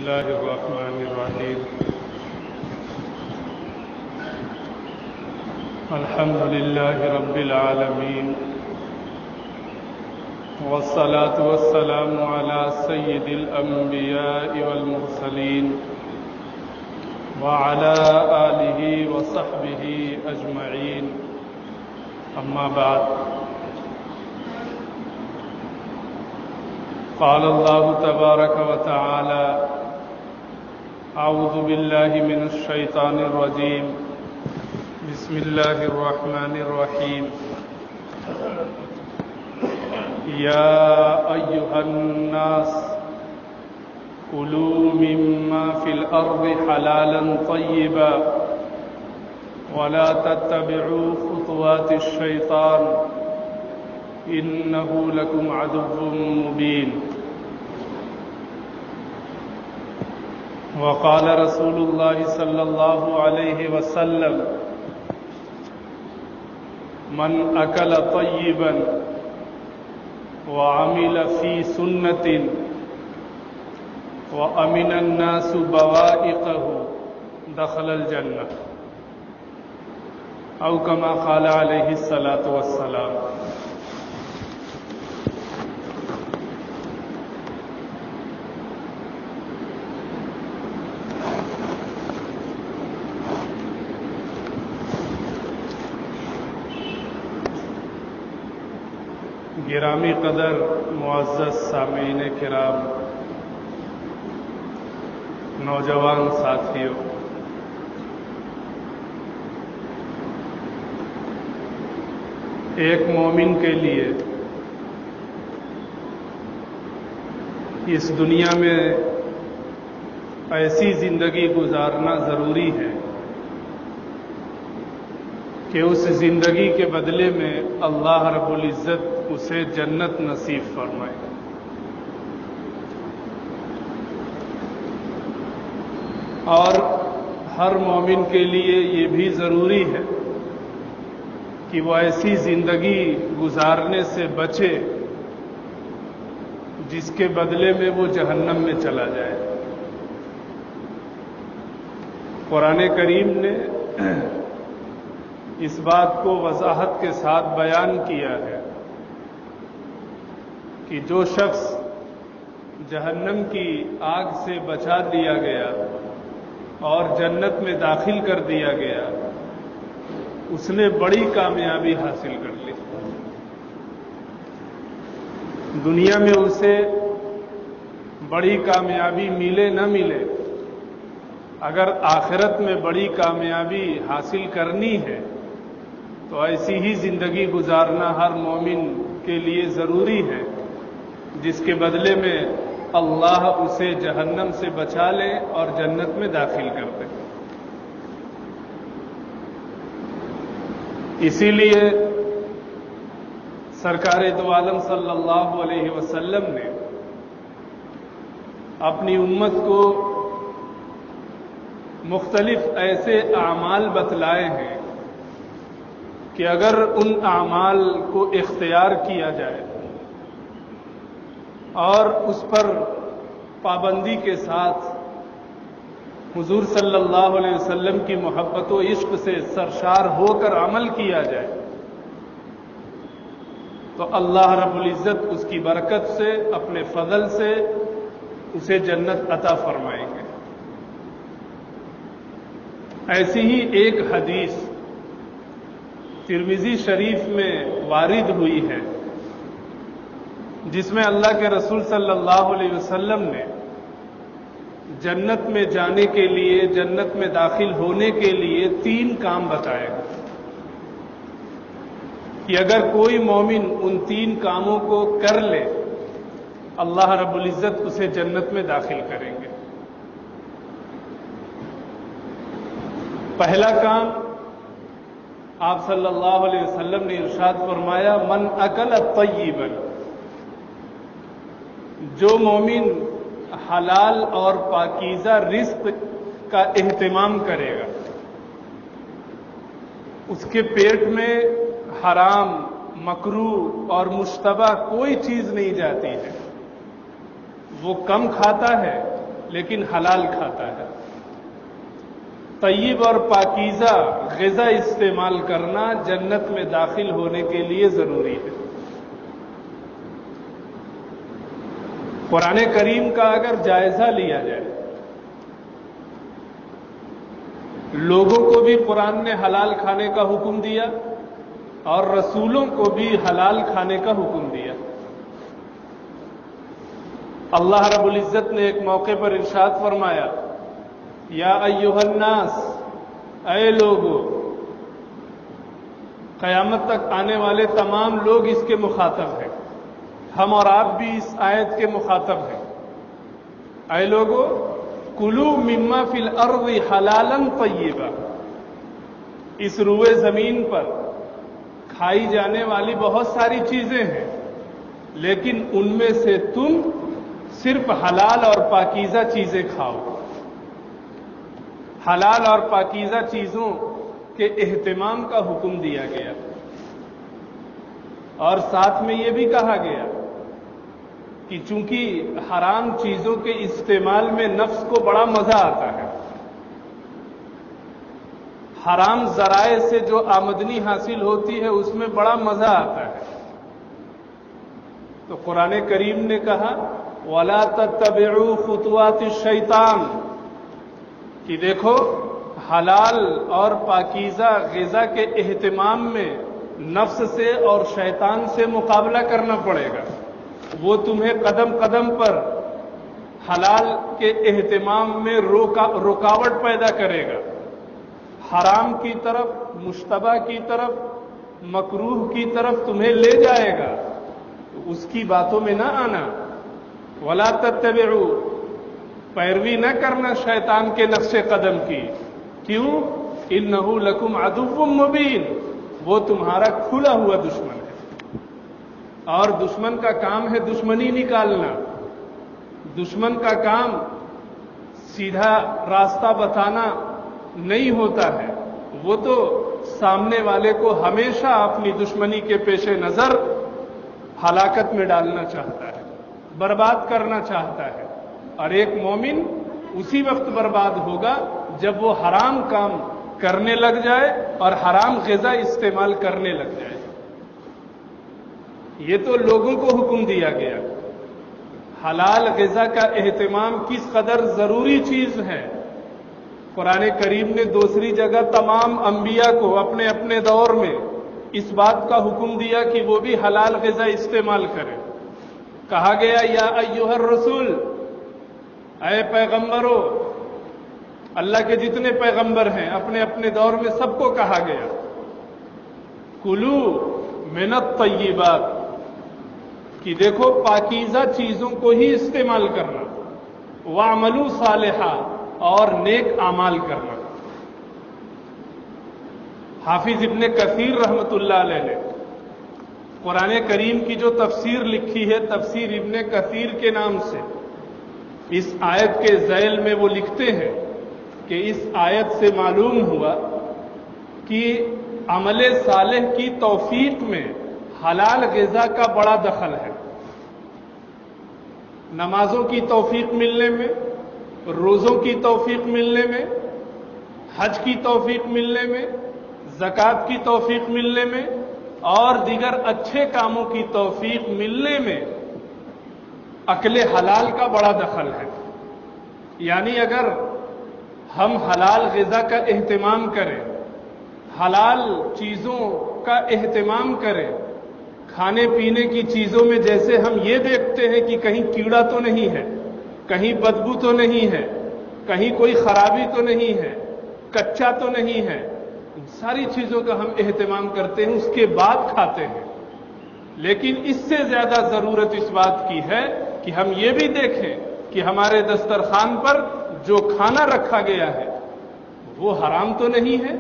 الله الرحمن الرحيم الحمد لله رب العالمين والصلاة والسلام على سيد الأنبياء والمرسلين وعلى آله وصحبه أجمعين أما بعد قال الله تبارك وتعالى أعوذ بالله من الشيطان الرجيم بسم الله الرحمن الرحيم يا أيها الناس كلوا مما في الأرض حلالا طيبا ولا تتبعوا خطوات الشيطان إنه لكم عدو مبين وقال رسول الله صلى الله عليه وسلم من أكل طيبا وعمل في سنة وأمن الناس بوائقه دخل الجنة أو كما قال عليه الصلاة والسلام. گرامی قدر معزز سامعین کرام، نوجوان ساتھیوں، ایک مومن کے لیے اس دنیا میں ایسی زندگی گزارنا ضروری ہے کہ اس زندگی کے بدلے میں اللہ رب العزت اسے جنت نصیب فرمائے. اور ہر مومن کے لیے یہ بھی ضروری ہے کہ وہ ایسی زندگی گزارنے سے بچے جس کے بدلے میں وہ جہنم میں چلا جائے. قرآن کریم نے اس بات کو وضاحت کے ساتھ بیان کیا ہے کہ جو شخص جہنم کی آگ سے بچا دیا گیا اور جنت میں داخل کر دیا گیا اس نے بڑی کامیابی حاصل کر لی. دنیا میں اسے بڑی کامیابی ملے نہ ملے، اگر آخرت میں بڑی کامیابی حاصل کرنی ہے تو ایسی ہی زندگی گزارنا ہر مومن کے لیے ضروری ہے جس کے بدلے میں اللہ اسے جہنم سے بچا لے اور جنت میں داخل کر دے. اسی لیے سرکار دو عالم صلی اللہ علیہ وسلم نے اپنی امت کو مختلف ایسے اعمال بتلائے ہیں کہ اگر ان اعمال کو اختیار کیا جائے اور اس پر پابندی کے ساتھ حضور صلی اللہ علیہ وسلم کی محبت و عشق سے سرشار ہو کر عمل کیا جائے تو اللہ رب العزت اس کی برکت سے، اپنے فضل سے اسے جنت عطا فرمائیں گے. ایسی ہی ایک حدیث ترمذی شریف میں وارد ہوئی ہے جس میں اللہ کے رسول صلی اللہ علیہ وسلم نے جنت میں جانے کے لیے، جنت میں داخل ہونے کے لیے 3 کام بتائے کہ اگر کوئی مومن ان 3 کاموں کو کر لے اللہ رب العزت اسے جنت میں داخل کریں گے. پہلا کام آپ صلی اللہ علیہ وسلم نے ارشاد فرمایا من اکل طیبا، جو مومن حلال اور پاکیزہ رزق کا اہتمام کرے گا، اس کے پیٹ میں حرام، مکروہ اور مشتبہ کوئی چیز نہیں جاتی ہے. وہ کم کھاتا ہے لیکن حلال کھاتا ہے۔ طیب اور پاکیزہ غذا استعمال کرنا جنت میں داخل ہونے کے لیے ضروری ہے۔ قرآن کریم کا اگر جائزہ لیا جائے، لوگوں کو بھی قرآن نے حلال کھانے کا حکم دیا اور رسولوں کو بھی حلال کھانے کا حکم دیا۔ اللہ رب العزت نے ایک موقع پر ارشاد فرمایا، یا ایھا الناس، اے لوگو، قیامت تک آنے والے تمام لوگ اس کے مخاطب ہیں، ہم اور آپ بھی اس آیت کے مخاطب ہیں۔ اے لوگو، کلوا مما فی الارض حلالا طیبا، اس روئے زمین پر کھائی جانے والی بہت ساری چیزیں ہیں، لیکن ان میں سے تم صرف حلال اور پاکیزہ چیزیں کھاؤ۔ حلال اور پاکیزہ چیزوں کے اہتمام کا حکم دیا گیا، اور ساتھ میں یہ بھی کہا گیا کہ چونکہ حرام چیزوں کے استعمال میں نفس کو بڑا مزہ آتا ہے، حرام ذرائع سے جو آمدنی حاصل ہوتی ہے اس میں بڑا مزہ آتا ہے، تو قرآن کریم نے کہا وَلَا تَتَّبِعُوا خُطُوَاتِ الشَّيْطَانِ، کہ دیکھو حلال اور پاکیزہ غذا کے اہتمام میں نفس سے اور شیطان سے مقابلہ کرنا پڑے گا۔ وہ تمہیں قدم قدم پر حلال کے اہتمام میں رکاوٹ پیدا کرے گا، حرام کی طرف، مشتبہ کی طرف، مکروہ کی طرف تمہیں لے جائے گا، تو اس کی باتوں میں نہ آنا۔ وَلَا تَتَّبِعُوا، پیروی نہ کرنا شیطان کے نقش قدم کی۔ کیوں؟ اِنَّهُ لَكُمْ عَدُوٌّ مُّبِينٌ، وہ تمہارا کھلا ہوا دشمن ہے، اور دشمن کا کام ہے دشمنی نکالنا۔ دشمن کا کام سیدھا راستہ بتانا نہیں ہوتا ہے، وہ تو سامنے والے کو ہمیشہ اپنی دشمنی کے پیش نظر ہلاکت میں ڈالنا چاہتا ہے، برباد کرنا چاہتا ہے، اور ایک مومن اسی وقت برباد ہوگا جب وہ حرام کام کرنے لگ جائے اور حرام غذا استعمال کرنے لگ جائے۔ یہ تو لوگوں کو حکم دیا گیا، حلال غذا کا اہتمام کس قدر ضروری چیز ہے۔ قرآن کریم نے دوسری جگہ تمام انبیاء کو اپنے اپنے دور میں اس بات کا حکم دیا کہ وہ بھی حلال غذا استعمال کریں۔ کہا گیا یا ایھا الرسول، اے پیغمبرو، اللہ کے جتنے پیغمبر ہیں اپنے اپنے دور میں سب کو کہا گیا کلو من الطیبات، کہ دیکھو پاکیزہ چیزوں کو ہی استعمال کرنا، واعملوا صالحا، اور نیک اعمال کرنا۔ حافظ ابن کثیر رحمۃ اللہ علیہ نے قرآن کریم کی جو تفسیر لکھی ہے، تفسیر ابن کثیر کے نام سے، اس آیت کے ذیل میں وہ لکھتے ہیں کہ اس آیت سے معلوم ہوا کہ عمل صالح کی توفیق میں حلال غذا کا بڑا دخل ہے۔ نمازوں کی توفیق ملنے میں، روزوں کی توفیق ملنے میں، حج کی توفیق ملنے میں، زکوٰۃ کی توفیق ملنے میں، اور دیگر اچھے کاموں کی توفیق ملنے میں اکل حلال کا بڑا دخل ہے۔ یعنی اگر ہم حلال غذا کا اہتمام کریں، حلال چیزوں کا اہتمام کریں، کھانے پینے کی چیزوں میں جیسے ہم یہ دیکھتے ہیں کہ کہیں کیڑا تو نہیں ہے، کہیں بدبو تو نہیں ہے، کہیں کوئی خرابی تو نہیں ہے، کچا تو نہیں ہے، ان ساری چیزوں کا ہم اہتمام کرتے ہیں، اس کے بعد کھاتے ہیں۔ لیکن اس سے زیادہ ضرورت اس بات کی ہے کہ ہم یہ بھی دیکھیں کہ ہمارے دسترخوان پر جو کھانا رکھا گیا ہے وہ حرام تو نہیں ہے،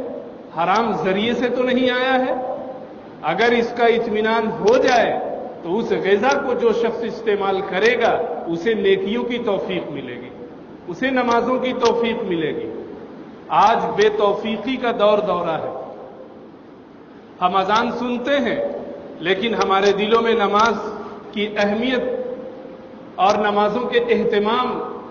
حرام ذریعے سے تو نہیں آیا ہے۔ اگر اس کا اطمینان ہو جائے تو اس غذا کو جو شخص استعمال کرے گا اسے نیکیوں کی توفیق ملے گی، اسے نمازوں کی توفیق ملے گی۔ آج بے توفیقی کا دورہ ہے، ہم اذان سنتے ہیں لیکن ہمارے دلوں میں نماز کی اہمیت اور نمازوں کے اہتمام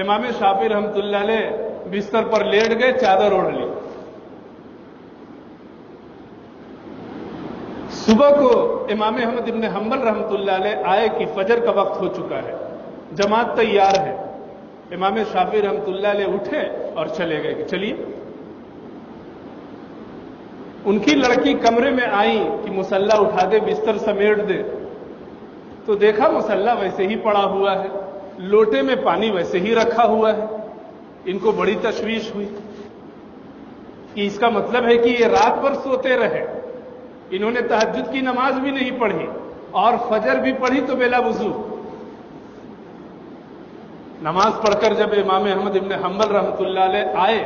امام شافعی رحمۃ اللہ علیہ بستر پر لیٹ گئے، چادر اوڑھ لی۔ صبح کو امام احمد ابن حنبل رحمۃ اللہ علیہ آئے کہ فجر کا وقت ہو چکا ہے، جماعت تیار ہے۔ امام شافعی رحمۃ اللہ علیہ اٹھے اور چلے گئے کہ چلیے۔ ان کی لڑکی کمرے میں آئی کہ مصلی اٹھا دے، بستر سمیٹ دے، تو دیکھا مصلی ویسے ہی پڑا ہوا ہے، لوٹے میں پانی ویسے ہی رکھا ہوا ہے۔ ان کو بڑی تشویش ہوئی کہ اس کا مطلب ہے کہ یہ رات بھر سوتے رہے، انہوں نے تہجد کی نماز بھی نہیں پڑھی اور فجر بھی پڑھی تو بلا وضو۔ نماز پڑھ کر جب امام احمد ابن حنبل رحمۃ اللہ علیہ آئے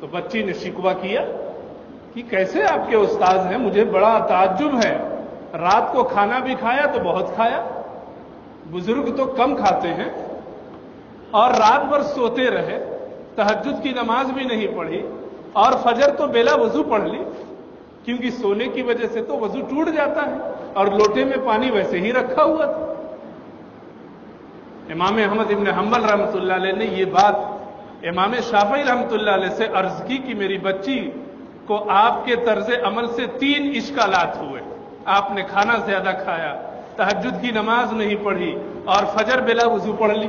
تو بچی نے شکوہ کیا کہ کیسے آپ کے استاذ ہیں، مجھے بڑا تعجب ہے، رات کو کھانا بھی کھایا تو بہت کھایا، بزرگ تو کم کھاتے ہیں، اور رات بھر سوتے رہے، تہجد کی نماز بھی نہیں پڑھی اور فجر تو بلا وضو پڑھ لی، کیونکہ سونے کی وجہ سے تو وضو ٹوٹ جاتا ہے اور لوٹے میں پانی ویسے ہی رکھا ہوا تھا۔ امام احمد ابن حنبل رحمۃ اللہ علیہ نے یہ بات امام شافعی رحمۃ اللہ علیہ سے عرض کی کہ میری بچی کو آپ کے طرز عمل سے 3 اشکالات ہوئے، آپ نے کھانا زیادہ کھایا، تہجد کی نماز نہیں پڑھی اور فجر بلا وضو پڑھ لی۔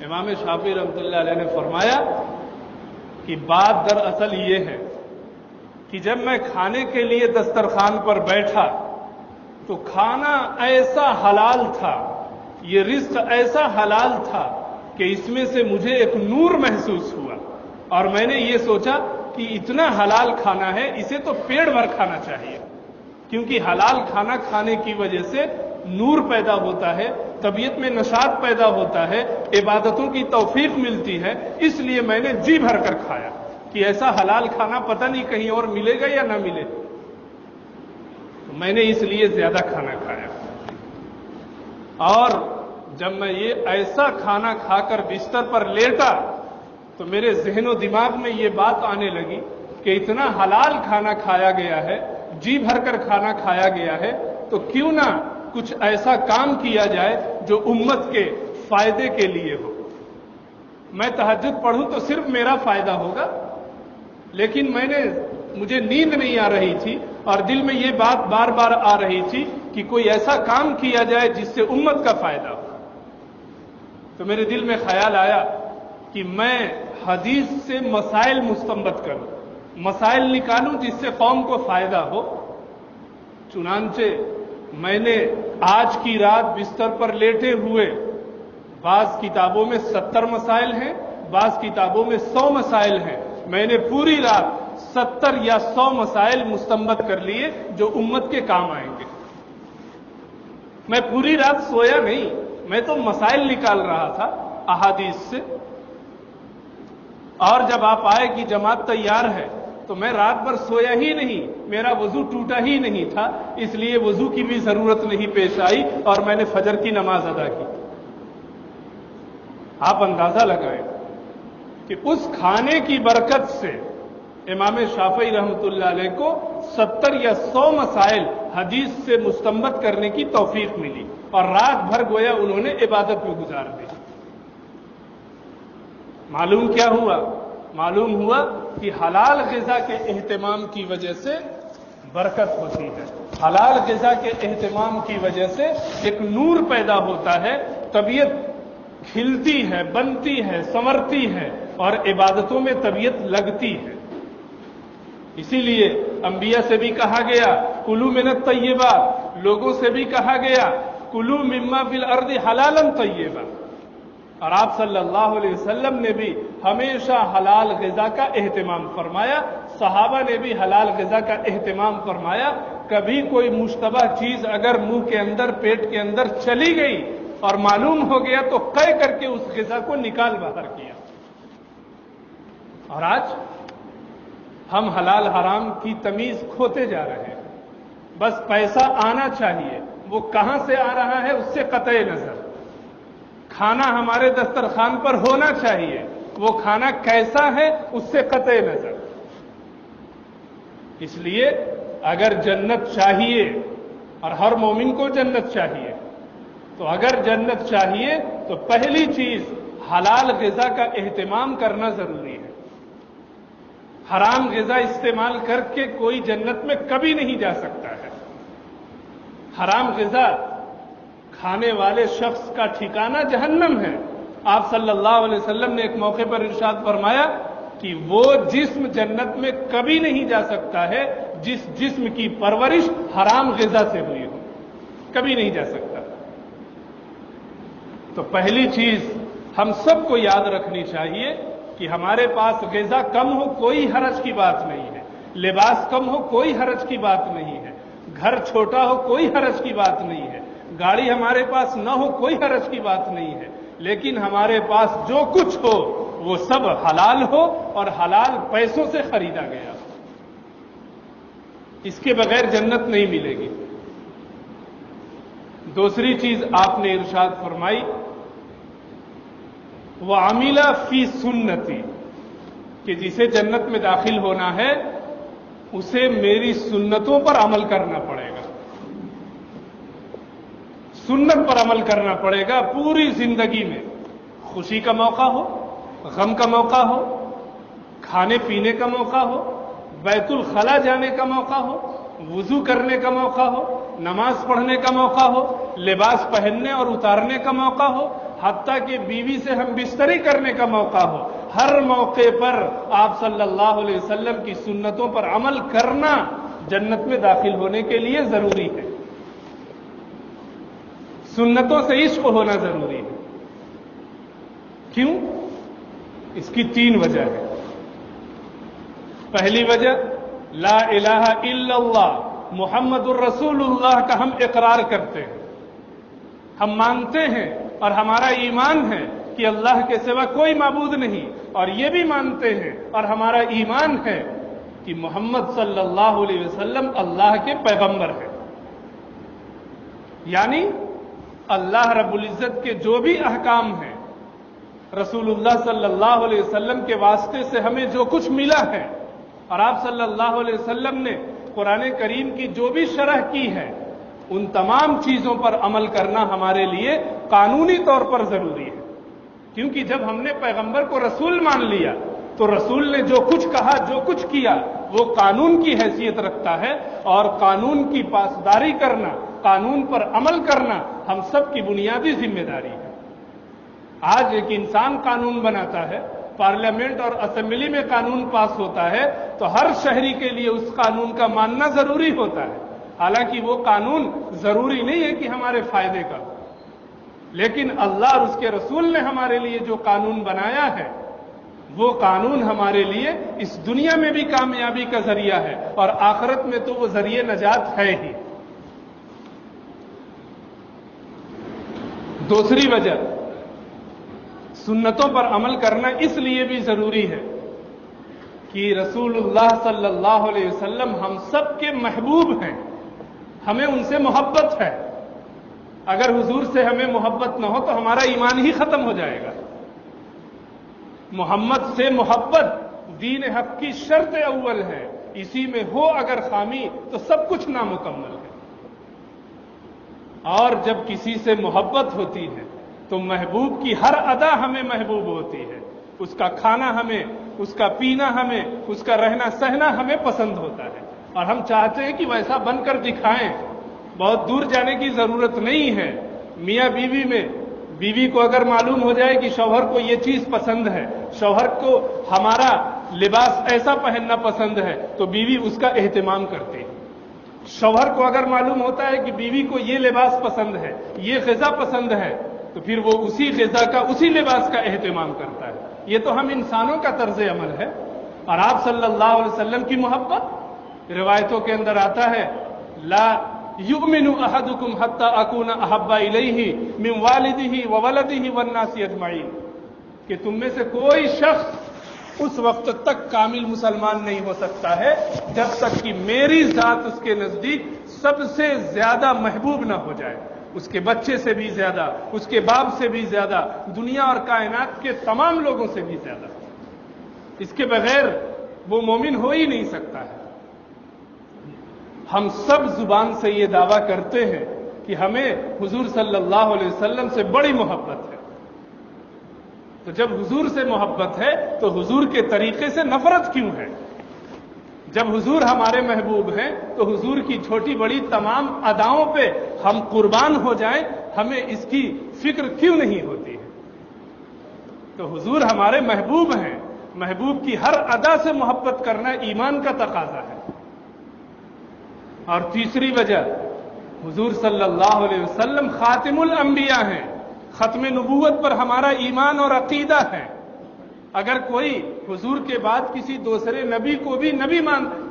امام شافعی رحمۃ اللہ علیہ نے فرمایا کہ بات دراصل یہ ہے کہ جب میں کھانے کے لیے دسترخوان پر بیٹھا تو کھانا ایسا حلال تھا، یہ رزق ایسا حلال تھا کہ اس میں سے مجھے ایک نور محسوس ہوا، اور میں نے یہ سوچا کہ اتنا حلال کھانا ہے، اسے تو پیٹ بھر کھانا چاہیے، کیونکہ حلال کھانا کھانے کی وجہ سے نور پیدا ہوتا ہے، طبیعت میں نشاط پیدا ہوتا ہے، عبادتوں کی توفیق ملتی ہے، اس لیے میں نے جی بھر کر کھایا کہ ایسا حلال کھانا پتہ نہیں کہیں اور ملے گا یا نہ ملے، تو میں نے اس لیے زیادہ کھانا کھایا۔ اور جب میں یہ ایسا کھانا کھا کر بستر پر لیٹا تو میرے ذہن و دماغ میں یہ بات آنے لگی کہ اتنا حلال کھانا کھایا گیا ہے، جی بھر کر کھانا کھایا گیا ہے، تو کیوں نہ کچھ ایسا کام کیا جائے جو امت کے فائدے کے لیے ہو۔ میں تہجد پڑھوں تو صرف میرا فائدہ ہوگا، لیکن مجھے نیند نہیں آ رہی تھی اور دل میں یہ بات بار بار آ رہی تھی کہ کوئی ایسا کام کیا جائے جس سے امت کا فائدہ ہو۔ تو میرے دل میں خیال آیا کہ میں حدیث سے مسائل مستنبط کروں، مسائل نکالوں جس سے قوم کو فائدہ ہو۔ چنانچہ میں نے آج کی رات بستر پر لیٹے ہوئے، بعض کتابوں میں 70 مسائل ہیں، بعض کتابوں میں 100 مسائل ہیں، میں نے پوری رات 70 یا 100 مسائل مستنبط کر لیے جو امت کے کام آئیں گے۔ میں پوری رات سویا نہیں، میں تو مسائل نکال رہا تھا احادیث سے۔ اور جب آپ آئے کہ جماعت تیار ہے تو میں رات بھر سویا ہی نہیں، میرا وضو ٹوٹا ہی نہیں تھا، اس لیے وضو کی بھی ضرورت نہیں پیش آئی اور میں نے فجر کی نماز ادا کی۔ آپ اندازہ لگائیں کہ اس کھانے کی برکت سے امام شافعی رحمۃ اللہ علیہ کو 70 یا 100 مسائل حدیث سے مستنبط کرنے کی توفیق ملی، اور رات بھر گویا انہوں نے عبادت میں گزار دی۔ معلوم کیا ہوا؟ معلوم ہوا کہ حلال غذا کے اہتمام کی وجہ سے برکت ہوتی ہے، حلال غذا کے اہتمام کی وجہ سے ایک نور پیدا ہوتا ہے، طبیعت کھلتی ہے، بنتی ہے، سنورتی ہے اور عبادتوں میں طبیعت لگتی ہے۔ اسی لیے انبیاء سے بھی کہا گیا کلوا من الطیبات، لوگوں سے بھی کہا گیا کلوا مما فی الارض حلالا طیبا، اور آپ صلی اللہ علیہ وسلم نے بھی ہمیشہ حلال غذا کا اہتمام فرمایا، صحابہ نے بھی حلال غذا کا اہتمام فرمایا۔ کبھی کوئی مشتبہ چیز اگر منہ کے اندر، پیٹ کے اندر چلی گئی اور معلوم ہو گیا تو قے کر کے اس غذا کو نکال باہر کیا۔ اور آج ہم حلال حرام کی تمیز کھوتے جا رہے ہیں، بس پیسہ آنا چاہیے، وہ کہاں سے آ رہا ہے اس سے قطع نظر، کھانا ہمارے دسترخوان پر ہونا چاہیے، وہ کھانا کیسا ہے اس سے قطع نظر۔ اس لیے اگر جنت چاہیے، اور ہر مومن کو جنت چاہیے، تو اگر جنت چاہیے تو پہلی چیز حلال غذا کا اہتمام کرنا ضروری ہے. حرام غذا استعمال کر کے کوئی جنت میں کبھی نہیں جا سکتا ہے. حرام غذا کھانے والے شخص کا ٹھکانہ جہنم ہے. آپ صلی اللہ علیہ وسلم نے ایک موقع پر ارشاد فرمایا کہ وہ جسم جنت میں کبھی نہیں جا سکتا ہے جس جسم کی پرورش حرام غذا سے ہوئی ہو. کبھی نہیں جا سکتا. تو پہلی چیز ہم سب کو یاد رکھنی چاہیے کہ ہمارے پاس غذا کم ہو کوئی حرج کی بات نہیں ہے, لباس کم ہو کوئی حرج کی بات نہیں ہے, گھر چھوٹا ہو کوئی حرج کی بات نہیں ہے, گاڑی ہمارے پاس نہ ہو کوئی حرج کی بات نہیں ہے, لیکن ہمارے پاس جو کچھ ہو وہ سب حلال ہو اور حلال پیسوں سے خریدا گیا. اس کے بغیر جنت نہیں ملے گی. دوسری چیز آپ نے ارشاد فرمائی وَعَمِلَ فِي سُنَّتِي, کہ جسے جنت میں داخل ہونا ہے اسے میری سنتوں پر عمل کرنا پڑے گا. سنت پر عمل کرنا پڑے گا پوری زندگی میں. خوشی کا موقع ہو, غم کا موقع ہو, کھانے پینے کا موقع ہو, بیت الخلا جانے کا موقع ہو, وضو کرنے کا موقع ہو, نماز پڑھنے کا موقع ہو, لباس پہننے اور اتارنے کا موقع ہو, حتیٰ کہ بیوی سے ہم بستری کرنے کا موقع ہو. ہر موقع پر آپ صلی اللہ علیہ وسلم کی سنتوں پر عمل کرنا جنت میں داخل ہونے کے لیے ضروری ہے. سنتوں سے عشق ہونا ضروری ہے. کیوں؟ اس کی 3 وجہ ہے. پہلی وجہ لا الہ الا اللہ محمد الرسول اللہ کا ہم اقرار کرتے ہیں, ہم مانتے ہیں اور ہمارا ایمان ہے کہ اللہ کے سوا کوئی معبود نہیں, اور یہ بھی مانتے ہیں اور ہمارا ایمان ہے کہ محمد صلی اللہ علیہ وسلم اللہ کے پیغمبر ہیں. یعنی اللہ رب العزت کے جو بھی احکام ہیں, رسول اللہ صلی اللہ علیہ وسلم کے واسطے سے ہمیں جو کچھ ملا ہے, اور آپ صلی اللہ علیہ وسلم نے قرآن کریم کی جو بھی شرح کی ہے, ان تمام چیزوں پر عمل کرنا ہمارے لیے قانونی طور پر ضروری ہے. کیونکہ جب ہم نے پیغمبر کو رسول مان لیا تو رسول نے جو کچھ کہا, جو کچھ کیا, وہ قانون کی حیثیت رکھتا ہے, اور قانون کی پاسداری کرنا, قانون پر عمل کرنا ہم سب کی بنیادی ذمہ داری ہے. آج ایک انسان قانون بناتا ہے, پارلیمنٹ اور اسمبلی میں قانون پاس ہوتا ہے, تو ہر شہری کے لیے اس قانون کا ماننا ضروری ہوتا ہے. حالانکہ وہ قانون ضروری نہیں ہے کہ ہمارے فائدے کا, لیکن اللہ اور اس کے رسول نے ہمارے لیے جو قانون بنایا ہے وہ قانون ہمارے لیے اس دنیا میں بھی کامیابی کا ذریعہ ہے, اور آخرت میں تو وہ ذریعہ نجات ہے ہی. دوسری وجہ سنتوں پر عمل کرنا اس لیے بھی ضروری ہے کہ رسول اللہ صلی اللہ علیہ وسلم ہم سب کے محبوب ہیں, ہمیں ان سے محبت ہے. اگر حضور سے ہمیں محبت نہ ہو تو ہمارا ایمان ہی ختم ہو جائے گا. محمد سے محبت دین حق کی شرط اول ہے, اسی میں ہو اگر خامی تو سب کچھ نامکمل ہے. اور جب کسی سے محبت ہوتی ہے تو محبوب کی ہر ادا ہمیں محبوب ہوتی ہے. اس کا کھانا ہمیں, اس کا پینا ہمیں, اس کا رہنا سہنا ہمیں پسند ہوتا ہے, اور ہم چاہتے ہیں کہ ویسا بن کر دکھائیں. بہت دور جانے کی ضرورت نہیں ہے. میاں بیوی میں بیوی کو اگر معلوم ہو جائے کہ شوہر کو یہ چیز پسند ہے, شوہر کو ہمارا لباس ایسا پہننا پسند ہے, تو بیوی اس کا اہتمام کرتی ہے. شوہر کو اگر معلوم ہوتا ہے کہ بیوی کو یہ لباس پسند ہے, یہ غذا پسند ہے, تو پھر وہ اسی غذا کا, اسی لباس کا اہتمام کرتا ہے. یہ تو ہم انسانوں کا طرز عمل ہے. اور آپ صلی اللہ علیہ وسلم کی محبت روایتوں کے اندر آتا ہے لا یؤمن احدکم حتی اکون احب الیہ من والدہ وولدہ والناس اجمعین, کہ تم میں سے کوئی شخص اس وقت تک کامل مسلمان نہیں ہو سکتا ہے جب تک کہ میری ذات اس کے نزدیک سب سے زیادہ محبوب نہ ہو جائے. اس کے بچے سے بھی زیادہ, اس کے باپ سے بھی زیادہ, دنیا اور کائنات کے تمام لوگوں سے بھی زیادہ. اس کے بغیر وہ مومن ہو ہی نہیں سکتا ہے. ہم سب زبان سے یہ دعویٰ کرتے ہیں کہ ہمیں حضور صلی اللہ علیہ وسلم سے بڑی محبت ہے۔ تو جب حضور سے محبت ہے تو حضور کے طریقے سے نفرت کیوں ہے؟ جب حضور ہمارے محبوب ہیں تو حضور کی چھوٹی بڑی تمام اداؤں پہ ہم قربان ہو جائیں، ہمیں اس کی فکر کیوں نہیں ہوتی ہے؟ تو حضور ہمارے محبوب ہیں، محبوب کی ہر ادا سے محبت کرنا ایمان کا تقاضا ہے۔ اور تیسری وجہ، حضور صلی اللہ علیہ وسلم خاتم الانبیاء ہیں، ختم نبوت پر ہمارا ایمان اور عقیدہ ہے۔ اگر کوئی حضور کے بعد کسی دوسرے نبی کو بھی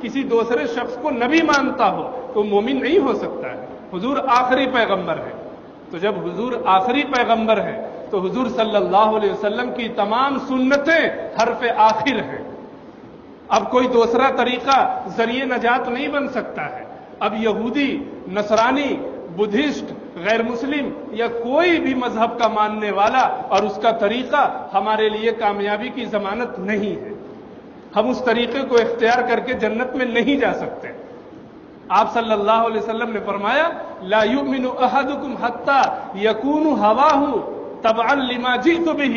کسی دوسرے شخص کو نبی مانتا ہو تو مومن نہیں ہو سکتا ہے۔ حضور آخری پیغمبر ہے، تو جب حضور آخری پیغمبر ہے تو حضور صلی اللہ علیہ وسلم کی تمام سنتیں حرف آخر ہیں۔ اب کوئی دوسرا طریقہ ذریعہ نجات نہیں بن سکتا ہے۔ اب یہودی، نصرانی، بدھسٹ، غیر مسلم یا کوئی بھی مذہب کا ماننے والا اور اس کا طریقہ ہمارے لیے کامیابی کی ضمانت نہیں ہے۔ ہم اس طریقے کو اختیار کر کے جنت میں نہیں جا سکتے۔ آپ صلی اللہ علیہ وسلم نے فرمایا لا یؤمن احدکم حتی یکون ہواہ تبعا لما جئت بہ،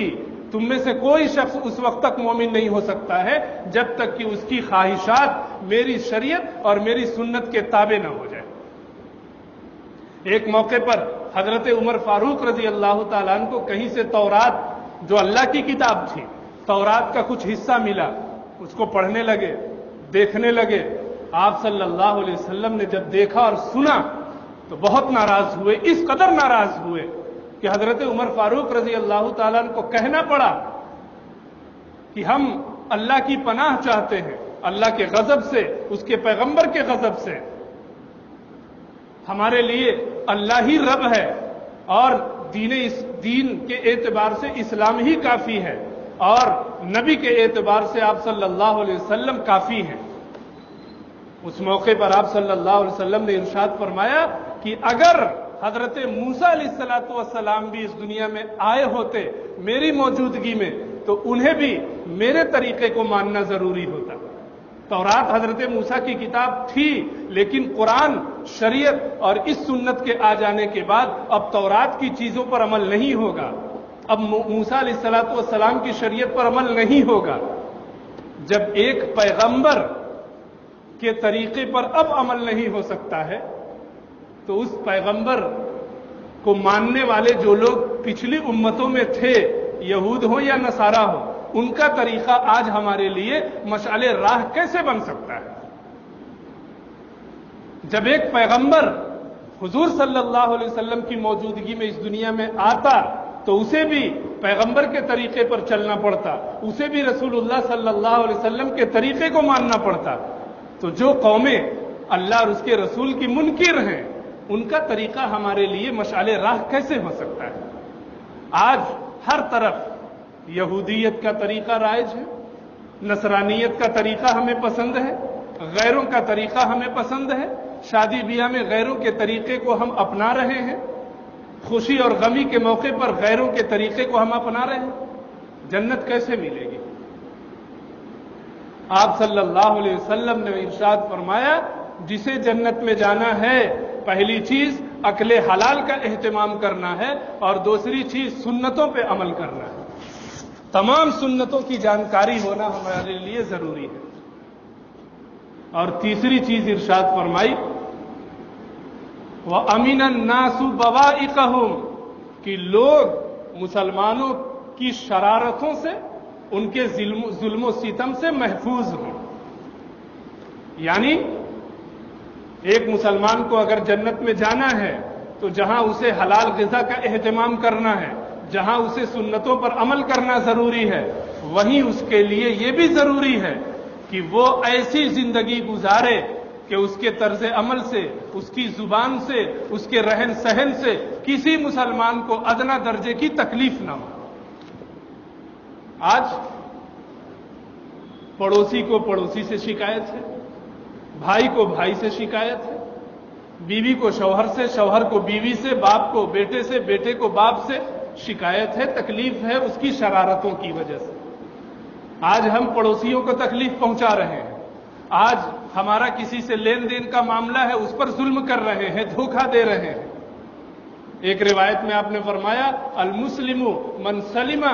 تم میں سے کوئی شخص اس وقت تک مومن نہیں ہو سکتا ہے جب تک کہ اس کی خواہشات میری شریعت اور میری سنت کے تابع نہ ہو جائے۔ ایک موقع پر حضرت عمر فاروق رضی اللہ تعالیٰ عنہ کو کہیں سے تورات، جو اللہ کی کتاب تھی، تورات کا کچھ حصہ ملا، اس کو پڑھنے لگے، دیکھنے لگے۔ آپ صلی اللہ علیہ وسلم نے جب دیکھا اور سنا تو بہت ناراض ہوئے، اس قدر ناراض ہوئے کہ حضرت عمر فاروق رضی اللہ تعالیٰ عنہ کو کہنا پڑا کہ ہم اللہ کی پناہ چاہتے ہیں، اللہ کے غضب سے، اس کے پیغمبر کے غضب سے۔ ہمارے لیے اللہ ہی رب ہے اور دین کے اعتبار سے اسلام ہی کافی ہے اور نبی کے اعتبار سے آپ صلی اللہ علیہ وسلم کافی ہیں۔ اس موقع پر آپ صلی اللہ علیہ وسلم نے ارشاد فرمایا کہ اگر حضرت موسیٰ علیہ السلام بھی اس دنیا میں آئے ہوتے میری موجودگی میں تو انہیں بھی میرے طریقے کو ماننا ضروری ہوتا۔ تورات حضرت موسیٰ کی کتاب تھی، لیکن قرآن، شریعت اور اس سنت کے آ جانے کے بعد اب تورات کی چیزوں پر عمل نہیں ہوگا، اب موسیٰ علیہ السلام کی شریعت پر عمل نہیں ہوگا۔ جب ایک پیغمبر کے طریقے پر اب عمل نہیں ہو سکتا ہے تو اس پیغمبر کو ماننے والے جو لوگ پچھلی امتوں میں تھے، یہود ہو یا نصارہ ہو، ان کا طریقہ آج ہمارے لیے مشعل راہ کیسے بن سکتا ہے؟ جب ایک پیغمبر حضور صلی اللہ علیہ وسلم کی موجودگی میں اس دنیا میں آتا تو اسے بھی پیغمبر کے طریقے پر چلنا پڑتا، اسے بھی رسول اللہ صلی اللہ علیہ وسلم کے طریقے کو ماننا پڑتا۔ تو جو قومیں اللہ اور اس کے رسول کی منکر ہیں، ان کا طریقہ ہمارے لیے مشعل راہ کیسے ہو سکتا ہے؟ آج ہر طرف یہودیت کا طریقہ رائج ہے، نصرانیت کا طریقہ ہمیں پسند ہے، غیروں کا طریقہ ہمیں پسند ہے، شادی بیاہ میں غیروں کے طریقے کو ہم اپنا رہے ہیں، خوشی اور غمی کے موقع پر غیروں کے طریقے کو ہم اپنا رہے ہیں۔ جنت کیسے ملے گی؟ آپ صلی اللہ علیہ وسلم نے ارشاد فرمایا جسے جنت میں جانا ہے پہلی چیز اکل حلال کا اہتمام کرنا ہے اور دوسری چیز سنتوں پہ عمل کرنا ہے۔ تمام سنتوں کی جانکاری ہونا ہمارے لیے ضروری ہے۔ اور تیسری چیز ارشاد فرمائی وَأَمِنَ النَّاسُ بَوَائِقَهُمْ کہ لوگ مسلمانوں کی شرارتوں سے، ان کے ظلم و ستم سے محفوظ ہوں۔ یعنی ایک مسلمان کو اگر جنت میں جانا ہے تو جہاں اسے حلال غذا کا اہتمام کرنا ہے، جہاں اسے سنتوں پر عمل کرنا ضروری ہے، وہیں اس کے لیے یہ بھی ضروری ہے کہ وہ ایسی زندگی گزارے کہ اس کے طرز عمل سے، اس کی زبان سے، اس کے رہن سہن سے کسی مسلمان کو ادنا درجے کی تکلیف نہ ہو۔ آج پڑوسی کو پڑوسی سے شکایت ہے، بھائی کو بھائی سے شکایت ہے، بیوی کو شوہر سے، شوہر کو بیوی سے، باپ کو بیٹے سے، بیٹے کو باپ سے شکایت ہے، تکلیف ہے اس کی شرارتوں کی وجہ سے۔ آج ہم پڑوسیوں کو تکلیف پہنچا رہے ہیں، آج ہمارا کسی سے لین دین کا معاملہ ہے اس پر ظلم کر رہے ہیں، دھوکہ دے رہے ہیں۔ ایک روایت میں آپ نے فرمایا المسلم من سلم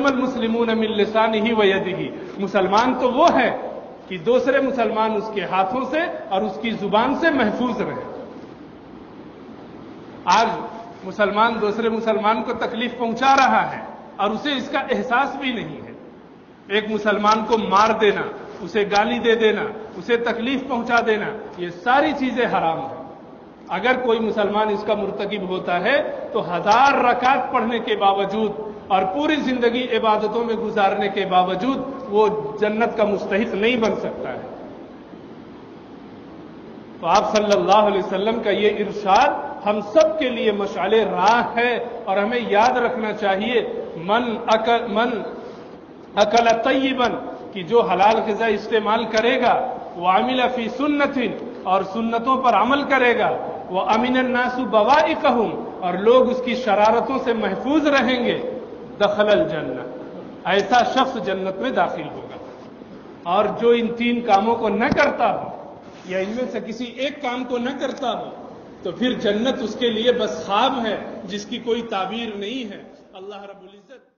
المسلمون من لسانہ و یدہ، مسلمان تو وہ ہے کہ دوسرے مسلمان اس کے ہاتھوں سے اور اس کی زبان سے محفوظ رہے۔ آج مسلمان دوسرے مسلمان کو تکلیف پہنچا رہا ہے اور اسے اس کا احساس بھی نہیں ہے۔ ایک مسلمان کو مار دینا، اسے گالی دے دینا، اسے تکلیف پہنچا دینا، یہ ساری چیزیں حرام ہیں۔ اگر کوئی مسلمان اس کا مرتکب ہوتا ہے تو 1000 رکعت پڑھنے کے باوجود اور پوری زندگی عبادتوں میں گزارنے کے باوجود وہ جنت کا مستحق نہیں بن سکتا ہے۔ تو آپ صلی اللہ علیہ وسلم کا یہ ارشاد ہم سب کے لیے مشعل راہ ہے، اور ہمیں یاد رکھنا چاہیے من اکل طیبا، کہ جو حلال غذا استعمال کرے گا، وعمل فی سنت، اور سنتوں پر عمل کرے گا، وامن الناس بوائقہم، اور لوگ اس کی شرارتوں سے محفوظ رہیں گے، دخل الجنہ، ایسا شخص جنت میں داخل ہوگا۔ اور جو ان 3 کاموں کو نہ کرتا ہو یا ان میں سے کسی ایک کام کو نہ کرتا ہو تو پھر جنت اس کے لیے بس خواب ہے جس کی کوئی تعبیر نہیں ہے۔ اللہ رب العزت